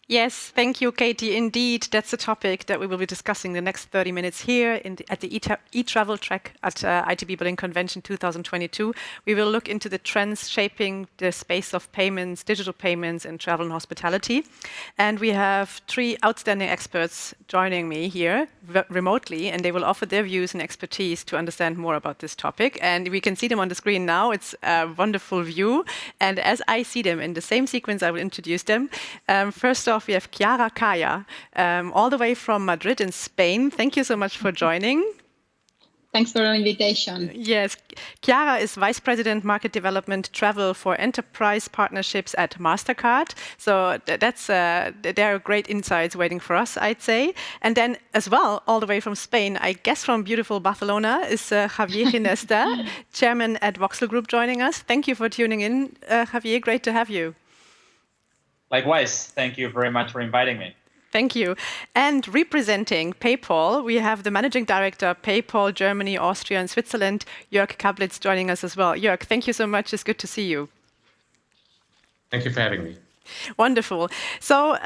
Yes, thank you, Katie. Indeed, that's a topic that we will be discussing the next 30 minutes here at the eTravel track at ITBBerlin Convention 2022. We will look into the trends shaping the space of payments, digital payments in travel and hospitality. And we have three outstanding experts joining me here remotely, and they will offer their views and expertise to understand more about this topic. And we can see them on the screen now. It's a wonderful view. And as I see them in the same sequence, I will introduce them. First off, we have Quaia, all the way from Madrid in Spain. Thank you so much for joining. Thanks for the invitation. Yes, Chiara is Vice President Market Development Travel for Enterprise Partnerships at Mastercard. So there are great insights waiting for us, I'd say. And then as well, all the way from Spain, I guess from beautiful Barcelona, is Xavier Ginesta, Chairman at Voxel Group, joining us. Thank you for tuning in, Xavier. Great to have you. Likewise, thank you very much for inviting me. Thank you. And representing PayPal, we have the Managing Director, PayPal, Germany, Austria, and Switzerland, Jörg Kablitz, joining us as well. Jörg, thank you so much. It's good to see you. Thank you for having me. Wonderful. So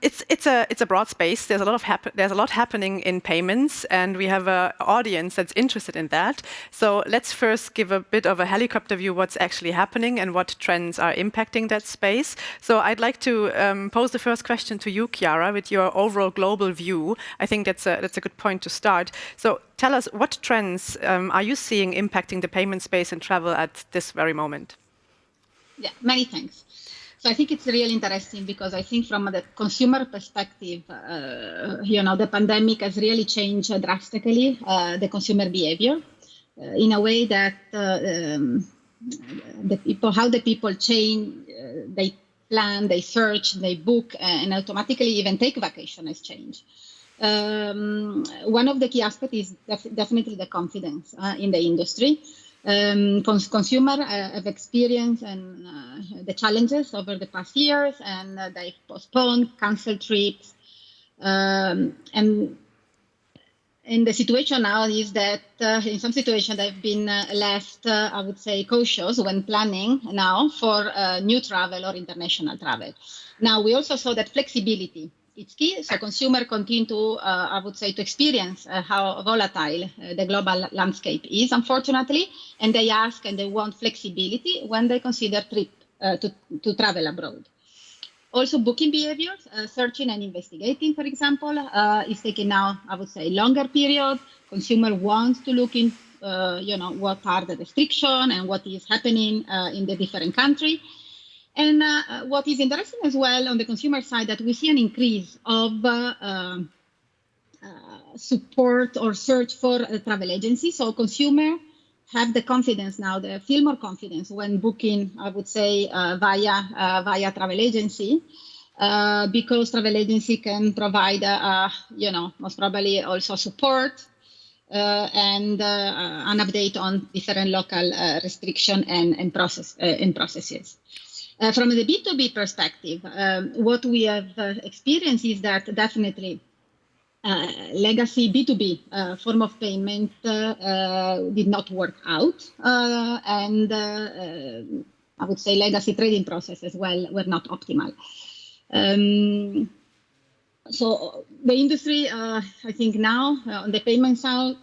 it's a broad space. There's a lot happening in payments, and we have an audience that's interested in that. So let's first give a bit of a helicopter view what's actually happening and what trends are impacting that space. So I'd like to pose the first question to you, Chiara, with your overall global view. I think that's a good point to start. So tell us, what trends are you seeing impacting the payment space and travel at this very moment? Yeah, many thanks. So I think it's really interesting because I think from the consumer perspective, the pandemic has really changed drastically the consumer behavior in a way that how the people change, they plan, they search, they book, and automatically even take vacation has changed. One of the key aspects is definitely the confidence in the industry. Consumer have experienced and the challenges over the past years, and they postponed, canceled trips, and the situation now is that in some situations they've been less, I would say, cautious when planning now for new travel or international travel. Now we also saw that flexibility. It's key. So consumer continue to, I would say, to experience how volatile the global landscape is, unfortunately, and they ask and they want flexibility when they consider trip to travel abroad. Also, booking behaviors, searching and investigating, for example, is taking now, I would say, longer period. Consumer wants to look in, what are the restrictions and what is happening in the different countries. And what is interesting as well on the consumer side, that we see an increase of support or search for a travel agency. So consumers have the confidence now, they feel more confidence when booking, I would say, via travel agency, because travel agency can provide, most probably also support and an update on different local restriction and processes. From the B2B perspective, what we have experienced is that definitely legacy B2B form of payment did not work out. And I would say legacy trading process as well were not optimal. So the industry, I think now on the payment side,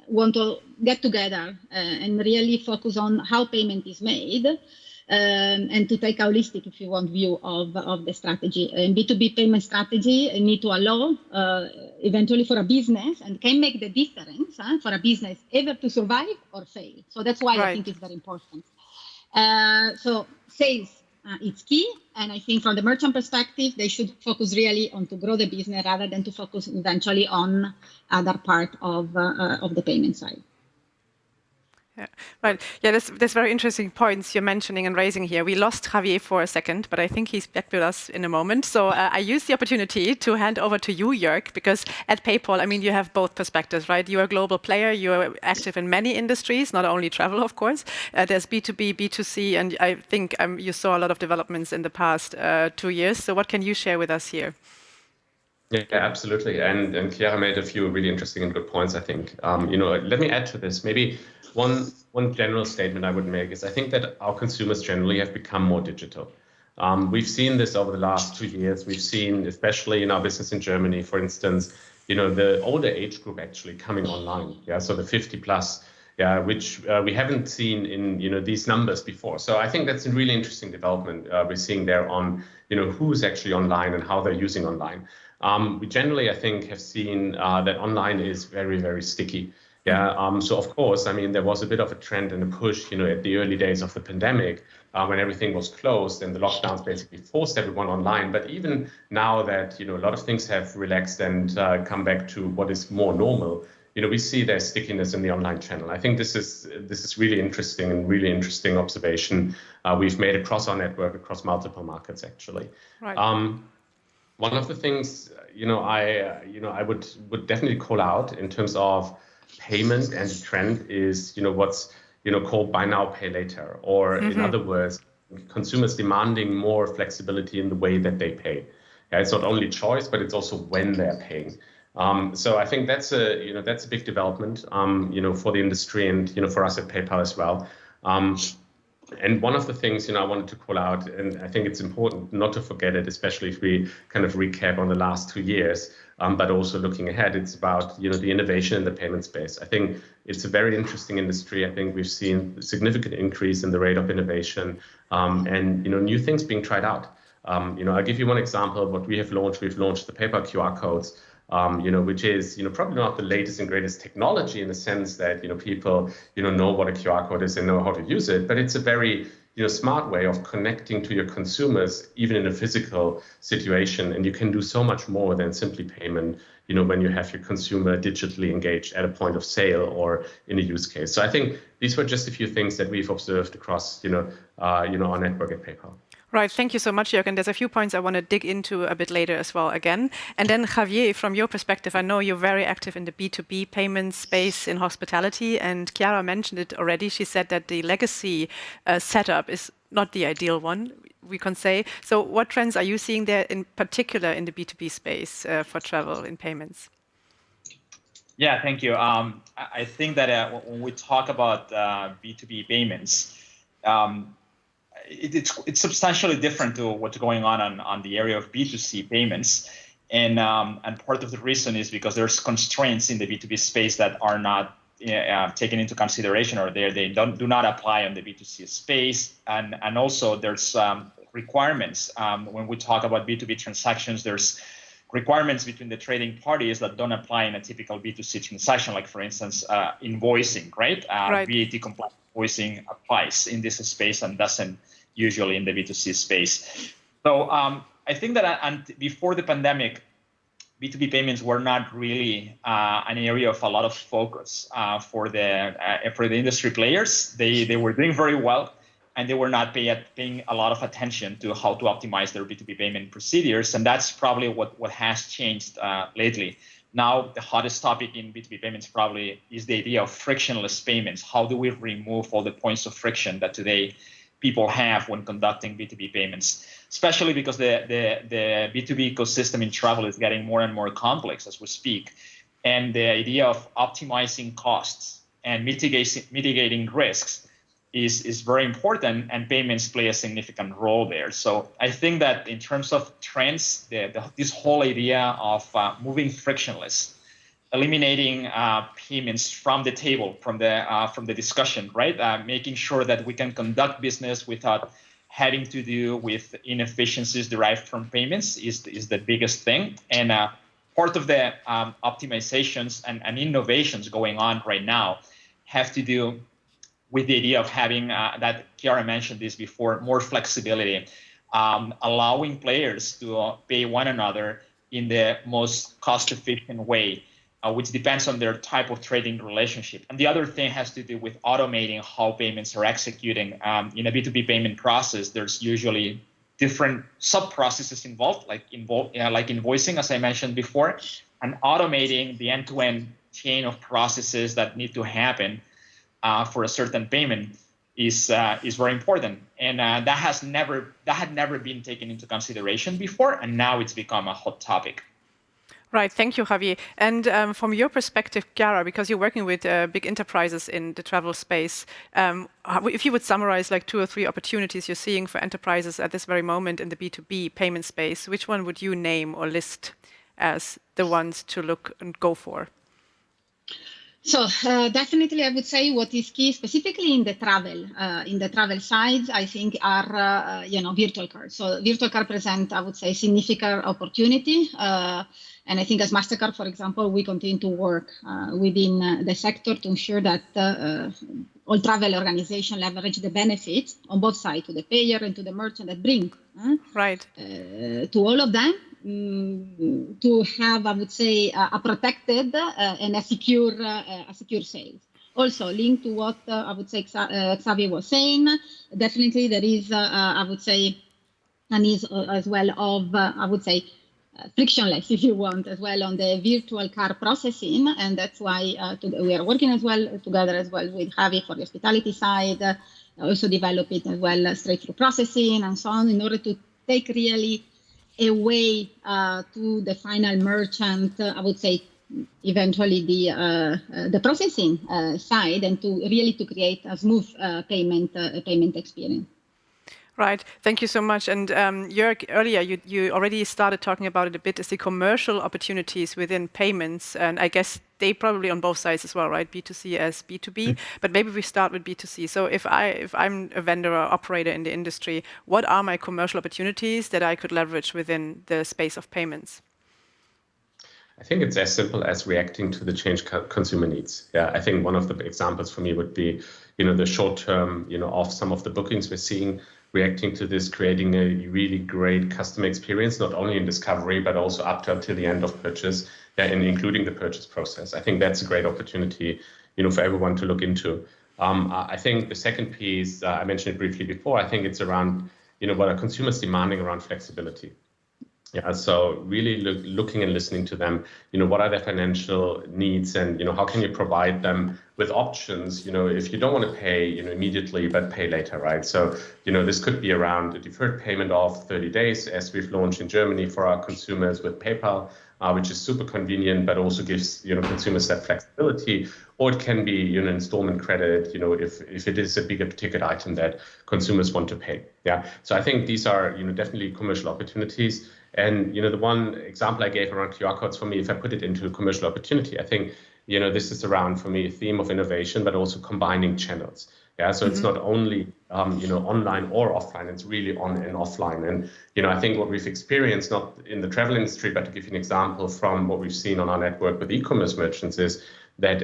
want to get together and really focus on how payment is made. And to take a holistic, if you want, view of the strategy. And B2B payment strategy need to allow eventually for a business and can make the difference for a business either to survive or fail. So that's why I think it's very important. So sales, it's key. And I think from the merchant perspective, they should focus really on to grow the business rather than to focus eventually on other part of the payment side. Yeah, right. Yeah, there's very interesting points you're mentioning and raising here. We lost Javier for a second, but I think he's back with us in a moment. So I use the opportunity to hand over to you, Jörg, because at PayPal, I mean, you have both perspectives, right? You're a global player. You're active in many industries, not only travel, of course. There's B2B, B2C, and I think you saw a lot of developments in the past 2 years. So what can you share with us here? Yeah, absolutely. And Chiara made a few really interesting and good points, I think. Let me add to this. Maybe one general statement I would make is I think that our consumers generally have become more digital. We've seen this over the last 2 years. We've seen, especially in our business in Germany, for instance, the older age group actually coming online. Yeah, so the 50 plus, yeah, which we haven't seen in these numbers before. So I think that's a really interesting development we're seeing there on who's actually online and how they're using online. We generally, I think, have seen that online is very, very sticky. Yeah. So of course, I mean, there was a bit of a trend and a push, at the early days of the pandemic, when everything was closed and the lockdowns basically forced everyone online. But even now that a lot of things have relaxed and come back to what is more normal, we see there's stickiness in the online channel. I think this is really interesting and really interesting observation we've made across our network, across multiple markets actually. Right. One of the things I would definitely call out in terms of payment and trend is what's called buy now pay later, or in other words, consumers demanding more flexibility in the way that they pay. Yeah, it's not only choice, but it's also when they're paying. So I think that's a big development for the industry and for us at PayPal as well. And one of the things I wanted to call out, and I think it's important not to forget it, especially if we kind of recap on the last 2 years, but also looking ahead, it's about the innovation in the payment space. I think it's a very interesting industry. I think we've seen a significant increase in the rate of innovation and new things being tried out. I'll give you one example of what we have launched. We've launched the PayPal QR codes. Which is probably not the latest and greatest technology in the sense that people know what a QR code is and know how to use it, but it's a very smart way of connecting to your consumers even in a physical situation, and you can do so much more than simply payment when you have your consumer digitally engaged at a point of sale or in a use case. So I think these were just a few things that we've observed across our network at PayPal. Right, thank you so much, Jörg. And there's a few points I want to dig into a bit later as well again. And then Xavier, from your perspective, I know you're very active in the B2B payment space in hospitality, and Chiara mentioned it already. She said that the legacy setup is not the ideal one, we can say. So what trends are you seeing there in particular in the B2B space for travel in payments? Yeah, thank you. I think that when we talk about B2B payments, it's substantially different to what's going on the area of B2C payments, and part of the reason is because there's constraints in the B2B space that are not taken into consideration, or they do not apply on the B2C space, and also there's requirements when we talk about B2B transactions. There's requirements between the trading parties that don't apply in a typical B2C transaction, like for instance invoicing, right? VAT compliant invoicing applies in this space and doesn't usually in the B2C space. So I think that before the pandemic, B2B payments were not really an area of a lot of focus for the industry players. They were doing very well, and they were not paying a lot of attention to how to optimize their B2B payment procedures, and that's probably what has changed lately. Now, the hottest topic in B2B payments probably is the idea of frictionless payments. How do we remove all the points of friction that today people have when conducting B2B payments, especially because the B2B ecosystem in travel is getting more and more complex as we speak. And the idea of optimizing costs and mitigating risks is very important, and payments play a significant role there. So I think that in terms of trends, this whole idea of moving frictionless, eliminating payments from the table, from the discussion, right? Making sure that we can conduct business without having to do with inefficiencies derived from payments is the biggest thing. And part of the optimizations and innovations going on right now have to do with the idea of having, that Chiara mentioned this before, more flexibility, allowing players to pay one another in the most cost-efficient way, which depends on their type of trading relationship. And the other thing has to do with automating how payments are executing. In a B2B payment process, there's usually different sub-processes involved, like invoicing, as I mentioned before, and automating the end-to-end chain of processes that need to happen for a certain payment is very important. And that had never been taken into consideration before, and now it's become a hot topic. Right, thank you, Javier. And from your perspective, Chiara, because you're working with big enterprises in the travel space, if you would summarize like 2 or 3 opportunities you're seeing for enterprises at this very moment in the B2B payment space, which one would you name or list as the ones to look and go for? So definitely, I would say what is key, specifically in the travel side, I think are virtual cards. So virtual card present, I would say, significant opportunity. And I think as Mastercard, for example, we continue to work within the sector to ensure that all travel organizations leverage the benefits on both sides, to the payer and to the merchant that bring right to all of them. To have, I would say, a protected and a secure sales. Also, linked to what I would say Xavier was saying, definitely there is, I would say, a need as well of, I would say, frictionless, if you want, as well on the virtual card processing, and that's why we are working as well together as well with Javi for the hospitality side, also develop it as well straight through processing and so on, in order to take really away to the final merchant, I would say, eventually the processing side, and to really to create a smooth payment experience. Right. Thank you so much. And Jörg, earlier you already started talking about it a bit, as the commercial opportunities within payments, and I guess they probably on both sides as well, right? B2C as B2B. But maybe we start with B2C. So if I'm a vendor or operator in the industry, what are my commercial opportunities that I could leverage within the space of payments? I think it's as simple as reacting to the changed consumer needs. Yeah, I think one of the examples for me would be, the short term, of some of the bookings we're seeing, reacting to this, creating a really great customer experience, not only in discovery, but also up till the end of purchase, and including the purchase process. I think that's a great opportunity, for everyone to look into. I think the second piece, I mentioned it briefly before, I think it's around, what are consumers demanding around flexibility. Yeah, so really looking and listening to them, what are their financial needs, and, how can you provide them with options, if you don't want to pay, immediately, but pay later, right? So, this could be around a deferred payment of 30 days, as we've launched in Germany for our consumers with PayPal, which is super convenient, but also gives, consumers that flexibility. Or it can be, installment credit, if it is a bigger ticket item that consumers want to pay. Yeah, so I think these are, definitely commercial opportunities. And, the one example I gave around QR codes, for me, if I put it into a commercial opportunity, I think, this is around, for me, a theme of innovation, but also combining channels. Yeah, so it's not only, online or offline, it's really on and offline. And, I think what we've experienced, not in the travel industry, but to give you an example from what we've seen on our network with e-commerce merchants, is that,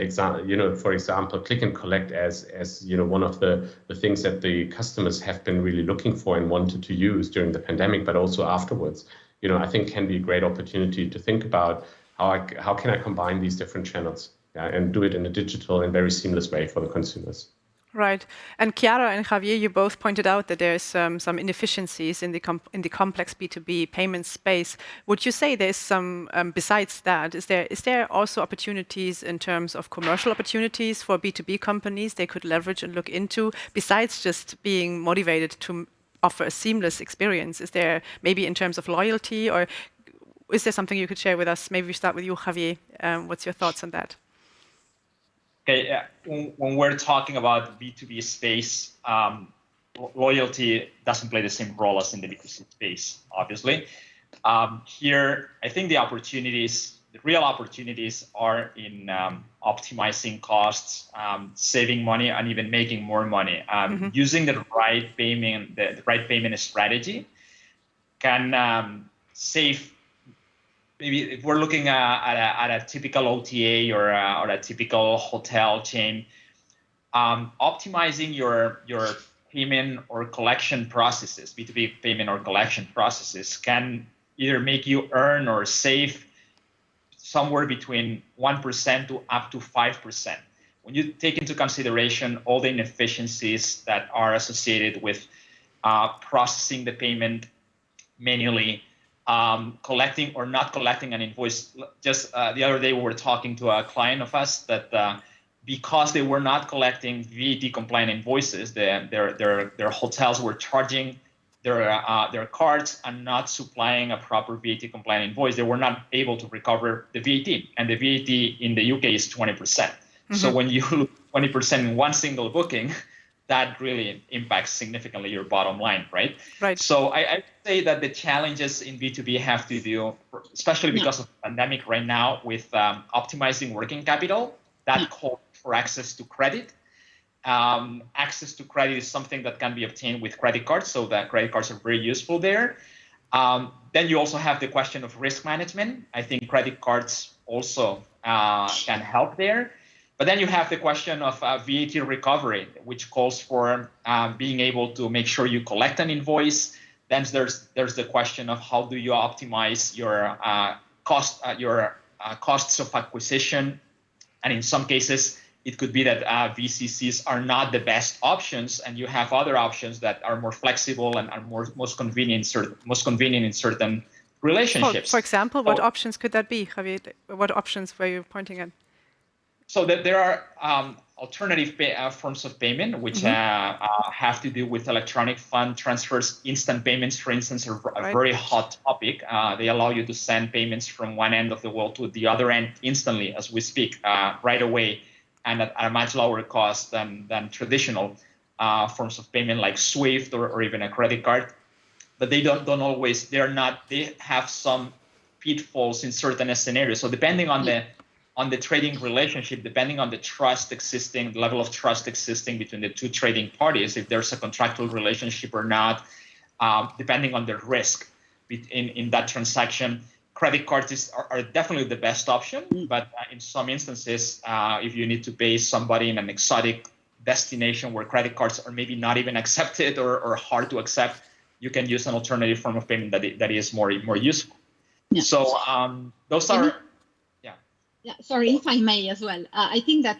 for example, click and collect as one of the things that the customers have been really looking for and wanted to use during the pandemic, but also afterwards. I think can be a great opportunity to think about how can I combine these different channels, and do it in a digital and very seamless way for the consumers. Right. And Chiara and Javier, you both pointed out that there's some inefficiencies in the complex B2B payment space. Would you say there's some, besides that, is there also opportunities in terms of commercial opportunities for B2B companies they could leverage and look into, besides just being motivated to offer a seamless experience? Is there maybe in terms of loyalty, or is there something you could share with us? Maybe we start with you, Javier. What's your thoughts on that? Okay, when we're talking about B2B space, loyalty doesn't play the same role as in the B2C space, obviously. Here, I think the real opportunities are in optimizing costs, saving money, and even making more money. Using the right payment strategy can save. Maybe if we're looking at a typical OTA or a typical hotel chain, optimizing your payment or collection processes, B2B payment or collection processes, can either make you earn or save somewhere between 1% to up to 5%. When you take into consideration all the inefficiencies that are associated with processing the payment manually, collecting or not collecting an invoice. Just the other day, we were talking to a client of us that because they were not collecting VAT compliant invoices, their hotels were charging their cards and not supplying a proper VAT compliant invoice, they were not able to recover the VAT. And the VAT in the UK is 20%. Mm-hmm. So when you lose 20% in one single booking, that really impacts significantly your bottom line, right? Right. So I say that the challenges in B2B have to do, especially because of the pandemic right now, with optimizing working capital. That calls for access to credit. Access to credit is something that can be obtained with credit cards, so that credit cards are very useful there. Then you also have the question of risk management. I think credit cards also can help there. But then you have the question of VAT recovery, which calls for being able to make sure you collect an invoice. Then there's the question of how do you optimize your costs of acquisition, and in some cases it could be that VCCs are not the best options, and you have other options that are more flexible and are most convenient in certain relationships. For example, what options could that be, Javier? What options were you pointing at? So that there are alternative forms of payment, which have to do with electronic fund transfers. Instant payments, for instance, are a very hot topic. They allow you to send payments from one end of the world to the other end instantly, as we speak, right away, and at a much lower cost than traditional forms of payment like SWIFT or even a credit card. But they don't always. They have some pitfalls in certain scenarios. So depending on the trading relationship, depending on the level of trust existing between the two trading parties, if there's a contractual relationship or not, depending on the risk in that transaction, credit cards are definitely the best option. But in some instances, if you need to pay somebody in an exotic destination where credit cards are maybe not even accepted or hard to accept, you can use an alternative form of payment that is more useful. Yeah. So those are... Yeah, sorry, if I may as well. I think that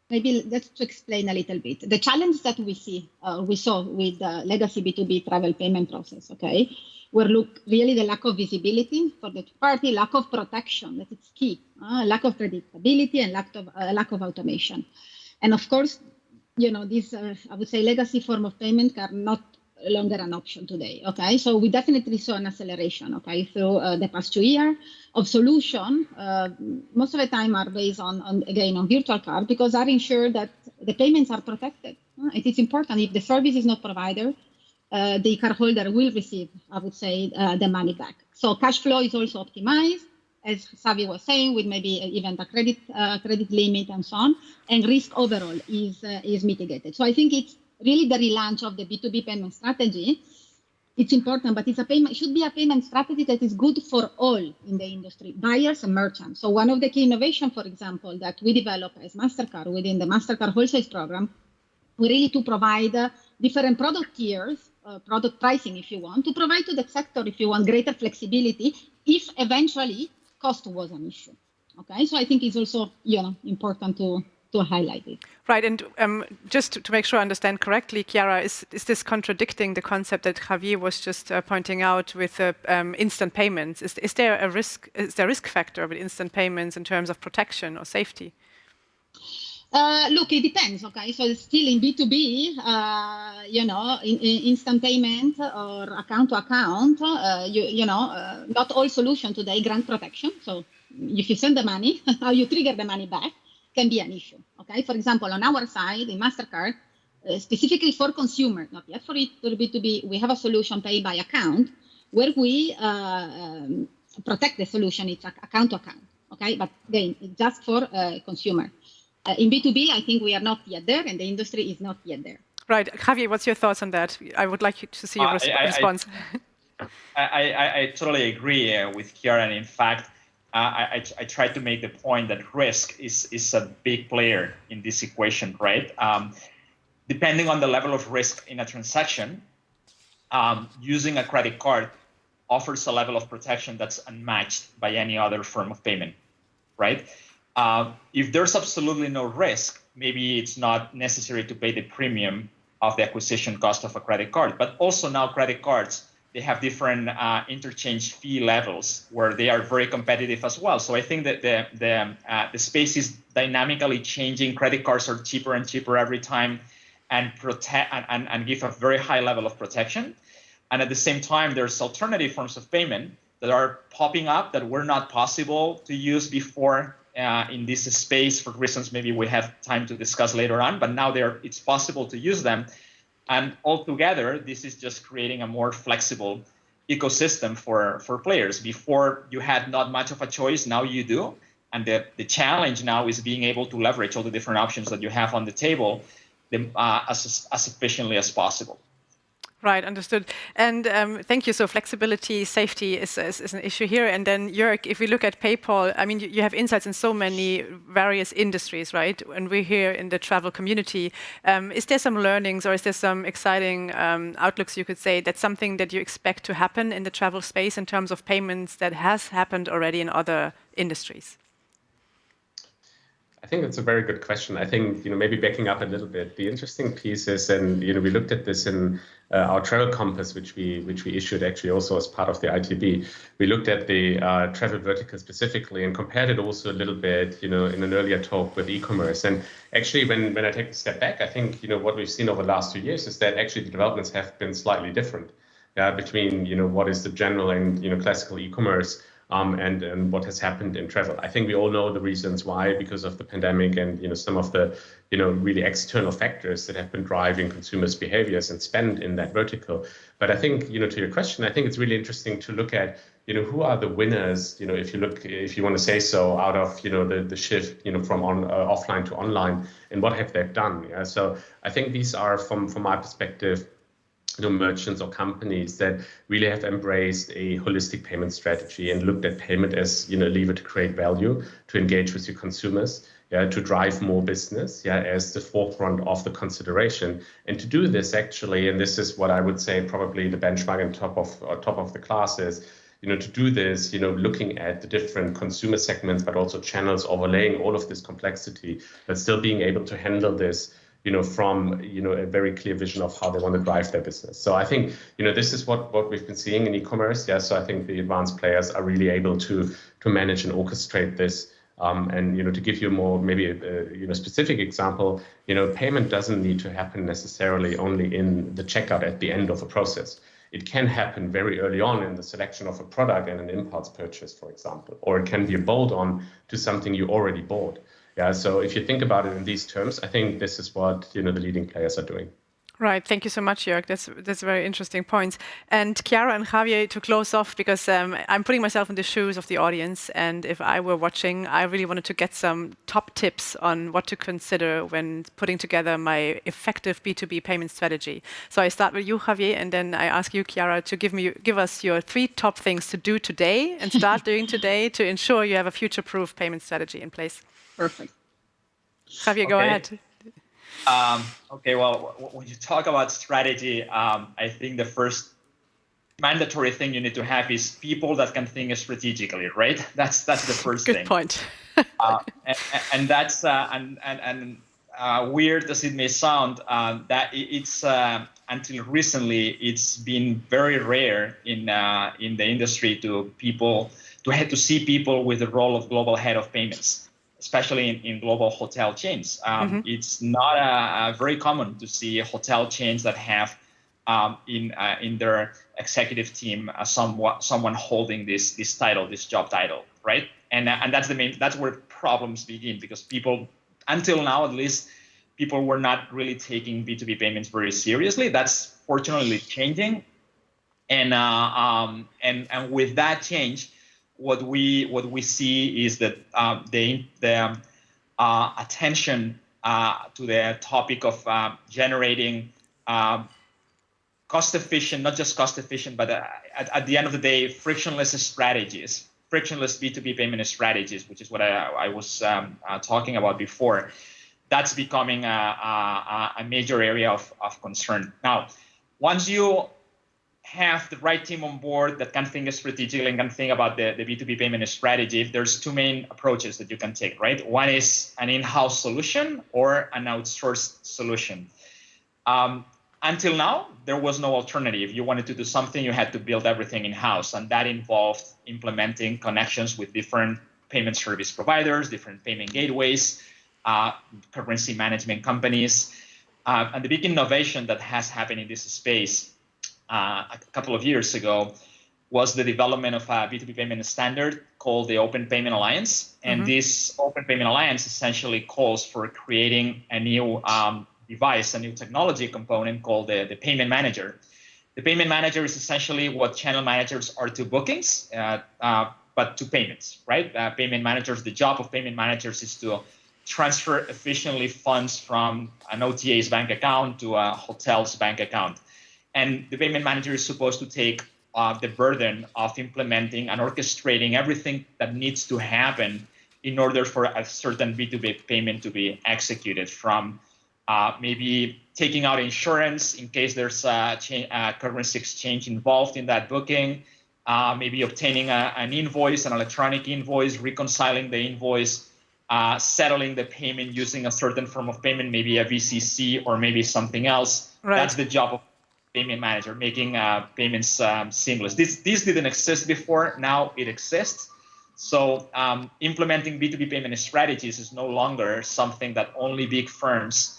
maybe that's to explain a little bit. The challenge that we saw with the legacy B2B travel payment process, were really the lack of visibility for the party, lack of protection, that it's key, lack of predictability and lack of automation. And of course, these, I would say, legacy form of payment are not longer an option today. So we definitely saw an acceleration through the past 2 years of solution. Most of the time are based on virtual card, because are ensured that the payments are protected. It is important. If the service is not provided, the cardholder will receive, I would say, the money back. So cash flow is also optimized, as Xavier was saying, with maybe even the credit limit and so on, and risk overall is mitigated. So I think it's really the relaunch of the B2B payment strategy. It's important, but it should be a payment strategy that is good for all in the industry, buyers and merchants. So one of the key innovations, for example, that we developed as Mastercard within the Mastercard wholesale program, we really to provide different product tiers, product pricing, if you want, to provide to the sector, if you want, greater flexibility if eventually cost was an issue. So I think it's also important to highlight it. Right, and just to make sure I understand correctly, Chiara, is this contradicting the concept that Javier was just pointing out with instant payments? Is there a risk? Is there a risk factor with instant payments in terms of protection or safety? Look, it depends. So still in B2B, in instant payment or account to account, not all solutions today grant protection. So if you send the money, how you trigger the money back can be an issue. For example, on our side in Mastercard, specifically for consumer, not yet for B2B, we have a solution pay by account where we protect the solution. It's account to account. But again, it's just for consumer. In B2B, I think we are not yet there, and the industry is not yet there. Right, Javier, what's your thoughts on that? I would like you to see your response. I totally agree with Chiara, and in fact, I try to make the point that risk is a big player in this equation, right? Depending on the level of risk in a transaction, using a credit card offers a level of protection that's unmatched by any other form of payment, right? If there's absolutely no risk, maybe it's not necessary to pay the premium of the acquisition cost of a credit card. But also now credit cards, they have different interchange fee levels where they are very competitive as well. So I think that the space is dynamically changing. Credit cards are cheaper and cheaper every time, and give a very high level of protection. And at the same time, there's alternative forms of payment that are popping up that were not possible to use before in this space for reasons maybe we have time to discuss later on, but now it's possible to use them. And altogether, this is just creating a more flexible ecosystem for players. Before you had not much of a choice, now you do. And the challenge now is being able to leverage all the different options that you have on the table as efficiently as possible. Right, understood. And thank you. So flexibility, safety is an issue here. And then Jörg, if we look at PayPal, I mean, you have insights in so many various industries, right? And we're here in the travel community. Is there some learnings or is there some exciting outlooks you could say that's something that you expect to happen in the travel space in terms of payments that has happened already in other industries? I think that's a very good question. I think, maybe backing up a little bit, the interesting piece is, and, we looked at this in our travel compass, which we issued actually also as part of the ITB. We looked at the travel vertical specifically and compared it also a little bit, in an earlier talk with e-commerce. And actually, when I take a step back, I think, what we've seen over the last 2 years is that actually the developments have been slightly different between, what is the general and, classical e-commerce and what has happened in travel. I think we all know the reasons why, because of the pandemic and some of the really external factors that have been driving consumers' behaviors and spend in that vertical. But I think to your question, I think it's really interesting to look at who are the winners, if you want to say so, out of the shift from offline to online, and what have they done. So I think these are from my perspective merchants or companies that really have embraced a holistic payment strategy and looked at payment as a lever to create value, to engage with your consumers, to drive more business, as the forefront of the consideration. And to do this actually, and this is what I would say probably the benchmark and top of the class is, to do this, looking at the different consumer segments, but also channels, overlaying all of this complexity, but still being able to handle this from a very clear vision of how they want to drive their business. So I think this is what we've been seeing in e-commerce. So I think the advanced players are really able to manage and orchestrate this. And to give you more maybe a specific example, payment doesn't need to happen necessarily only in the checkout at the end of a process. It can happen very early on in the selection of a product and an impulse purchase, for example, or it can be a bolt-on to something you already bought. So if you think about it in these terms, I think this is what the leading players are doing. Right. Thank you so much, Jörg. That's very interesting points. And Chiara and Xavier, to close off, because I'm putting myself in the shoes of the audience, and if I were watching, I really wanted to get some top tips on what to consider when putting together my effective B2B payment strategy. So I start with you, Xavier, and then I ask you, Chiara, to give us your 3 top things to do today and start doing today to ensure you have a future-proof payment strategy in place. Perfect. Xavier, go ahead. Okay, well, when you talk about strategy, I think the first mandatory thing you need to have is people that can think strategically, right? That's the first thing. Good point. And that's and weird as it may sound, that it's until recently it's been very rare in the industry to see people with the role of global head of payments, especially in global hotel chains. It's not very common to see hotel chains that have in their executive team someone holding this title, this job title, right? And that's where problems begin, because people, until now at least, people were not really taking B2B payments very seriously. That's fortunately changing, and with that change, what we see is that the attention to the topic of generating cost-efficient, not just cost-efficient, but at the end of the day, frictionless strategies, frictionless B2B payment strategies, which is what I was talking about before. That's becoming a major area of concern. Now, once you have the right team on board that can think strategically and can think about the B2B payment strategy, there's 2 main approaches that you can take, right? One is an in-house solution or an outsourced solution. Until now, there was no alternative. You wanted to do something, you had to build everything in-house, and that involved implementing connections with different payment service providers, different payment gateways, currency management companies. And the big innovation that has happened in this space a couple of years ago was the development of a B2B payment standard called the Open Payment Alliance. And this Open Payment Alliance essentially calls for creating a new device, a new technology component called the payment manager. The payment manager is essentially what channel managers are to bookings, but to payments, right? Payment managers, the job of payment managers is to transfer efficiently funds from an OTA's bank account to a hotel's bank account. And the payment manager is supposed to take the burden of implementing and orchestrating everything that needs to happen in order for a certain B2B payment to be executed, from maybe taking out insurance in case there's a currency exchange involved in that booking, maybe obtaining an invoice, an electronic invoice, reconciling the invoice, settling the payment using a certain form of payment, maybe a VCC or maybe something else. Right. That's the job of payment manager, making payments seamless. This didn't exist before. Now it exists. So implementing B2B payment strategies is no longer something that only big firms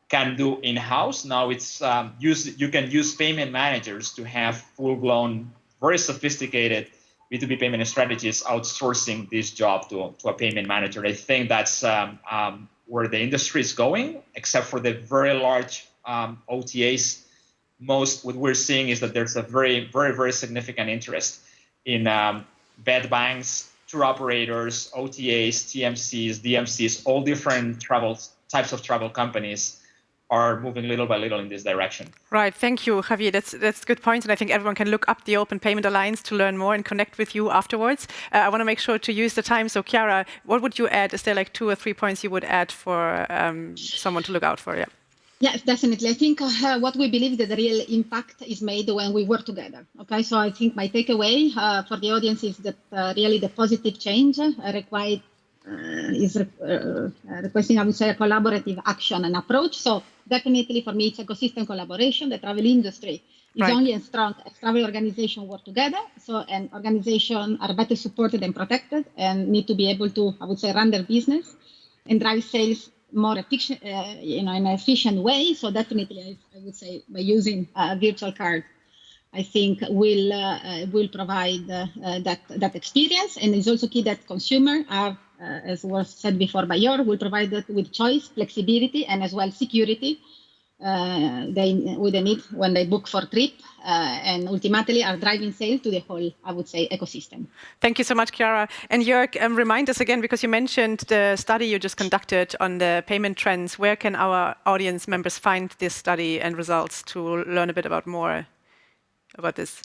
can do in-house. Now it's you can use payment managers to have full-blown, very sophisticated B2B payment strategies, outsourcing this job to a payment manager. I think that's where the industry is going, except for the very large OTAs. What we're seeing is that there's a very, very, very significant interest in bed banks, tour operators, OTAs, TMCs, DMCs, all different types of travel companies are moving little by little in this direction. Right, thank you, Javier. That's a good point, and I think everyone can look up the Open Payment Alliance to learn more and connect with you afterwards. I want to make sure to use the time. So, Chiara, what would you add? Is there like 2 or 3 points you would add for someone to look out for? Yeah. Yes, definitely. I think what we believe that the real impact is made when we work together. Okay, so I think my takeaway for the audience is that really the positive change required is requesting, I would say, a collaborative action and approach. So definitely for me, it's ecosystem collaboration. The travel industry is only as strong as travel organizations work together. So and organizations are better supported and protected and need to be able to, I would say, run their business and drive sales more efficient, in an efficient way. So definitely, I would say by using a virtual card, I think will provide that experience. And it's also key that consumers are, as was said before by Jörg, will provide that with choice, flexibility, and as well security they need when they book for trip, and ultimately are driving sales to the whole, I would say, ecosystem. Thank you so much, Chiara. And Jörg, remind us again, because you mentioned the study you just conducted on the payment trends. Where can our audience members find this study and results to learn a bit more about this?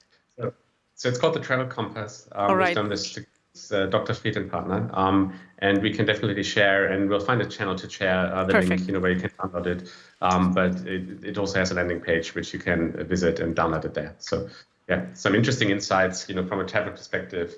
So it's called the Travel Compass. We've done this to Dr. Fried and partner, and we can definitely share, and we'll find a channel to share the link, where you can download it. But it also has a landing page which you can visit and download it there. So yeah, some interesting insights, from a travel perspective.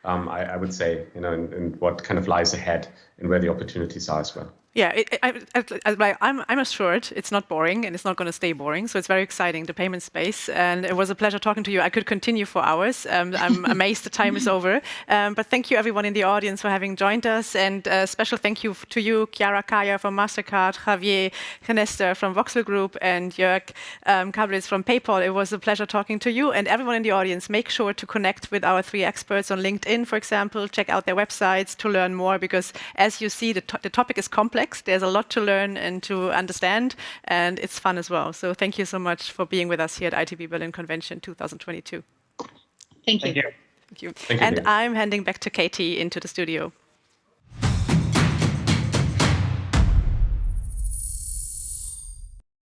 I would say, and what kind of lies ahead and where the opportunities are as well. Yeah, I'm assured it's not boring and it's not going to stay boring. So it's very exciting, the payment space. And it was a pleasure talking to you. I could continue for hours. I'm amazed the time is over. But thank you, everyone in the audience, for having joined us. And a special thank you to you, Chiara, Quaia from Mastercard, Xavier, Ginesta from Voxel Group, and Jörg Kablis from PayPal. It was a pleasure talking to you. And everyone in the audience, make sure to connect with our 3 experts on LinkedIn, for example. Check out their websites to learn more, because as you see, the topic is complex. There's a lot to learn and to understand, and it's fun as well. So thank you so much for being with us here at ITBBerlin Convention 2022. Thank you. Thank you. Thank you. And I'm handing back to Katie into the studio.